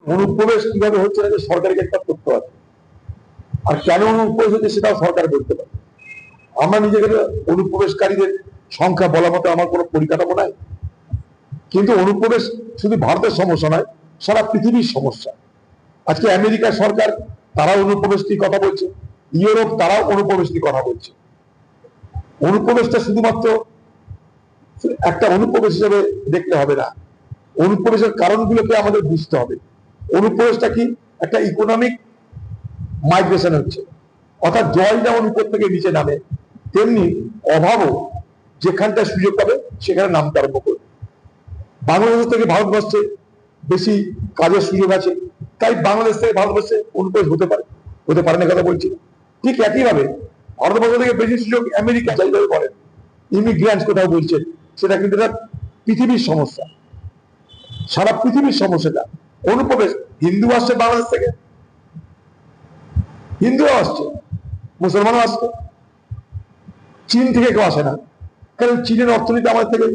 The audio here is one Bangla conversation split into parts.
অনুপ্রবেশ কিভাবে হচ্ছে না, সরকারকে একটা তথ্য আছে, আর কেন অনুপ্রবেশ হচ্ছে সেটাও সরকার বলতে পারে। আমরা নিজেকে অনুপ্রবেশকারীদের সংখ্যা বলা মতো আমার কোনো পরিকাঠামো নাই, কিন্তু অনুপ্রবেশ শুধু ভারতের সমস্যা নয়, সারা পৃথিবীর সমস্যা। আজকে আমেরিকা সরকার তারা অনুপ্রবেশ নিয়ে কথা বলছে, ইউরোপ তারাও অনুপ্রবেশ নিয়ে কথা বলছে। অনুপ্রবেশটা শুধুমাত্র একটা অনুপ্রবেশ হিসেবে দেখলে হবে না, অনুপ্রবেশের কারণগুলোকে আমাদের বুঝতে হবে। অনুপ্রবেশটা কি? একটা ইকোনমিক মাইগ্রেশন হচ্ছে, অর্থাৎ জল যেমন উপর থেকে নিচে নামে, তেমনি অভাবও যেখানটা সুযোগ পাবে সেখানে নামতে আরম্ভ করবে। বাংলাদেশ থেকে ভারতবর্ষে বেশি কাজের সুযোগ আছে, তাই বাংলাদেশ থেকে ভারতবর্ষে অনুপ্রবেশ হতে পারে না কথা বলছি। ঠিক একইভাবে ভারতবর্ষ থেকে বেশি সুযোগ আমেরিকা যাইভাবে বলেন, ইমিগ্রেন্টস কোথাও বলছেন, সেটা কিন্তু একটা পৃথিবীর সমস্যা, সারা পৃথিবীর সমস্যাটা অনুপ্রবেশ। হিন্দু আসছে বাংলাদেশ থেকে, হিন্দুও আসছে, মুসলমানও আসছে, চীন থেকে কেউ আসে না, কারণ চীনের অর্থনীতি আমাদের থেকে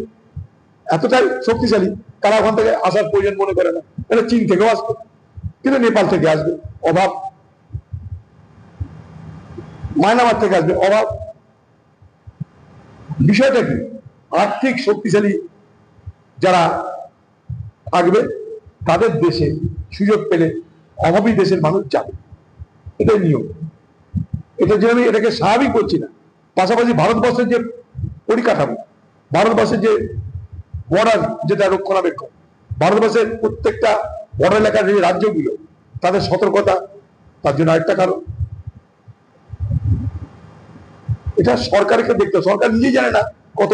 এতটাই শক্তিশালী, তারা ওখান থেকে আসার প্রয়োজন মনে করে না, তাহলে চীন থেকেও আসবে, কিন্তু নেপাল থেকে আসবে অভাব, মায়ানমার থেকে আসবে অভাব। বিষয়টা কি? আর্থিক শক্তিশালী যারা থাকবে তাদের দেশে সুযোগ পেলে অভাবী দেশের মানুষ যাবে, এটাই নিয়ম। এটার জন্য আমি এটাকে স্বাভাবিক বলছি না। পাশাপাশি ভারতবর্ষের যে পরিকাঠামো, ভারতবর্ষের যে বর্ডার যেটা রক্ষণাবেক্ষণ, ভারতবর্ষের প্রত্যেকটা বর্ডার এলাকার যে রাজ্যগুলো, তাদের সতর্কতা, তার জন্য আরেকটা কারণ। এটা সরকারকে দেখতে, সরকার নিজেই জানে না কত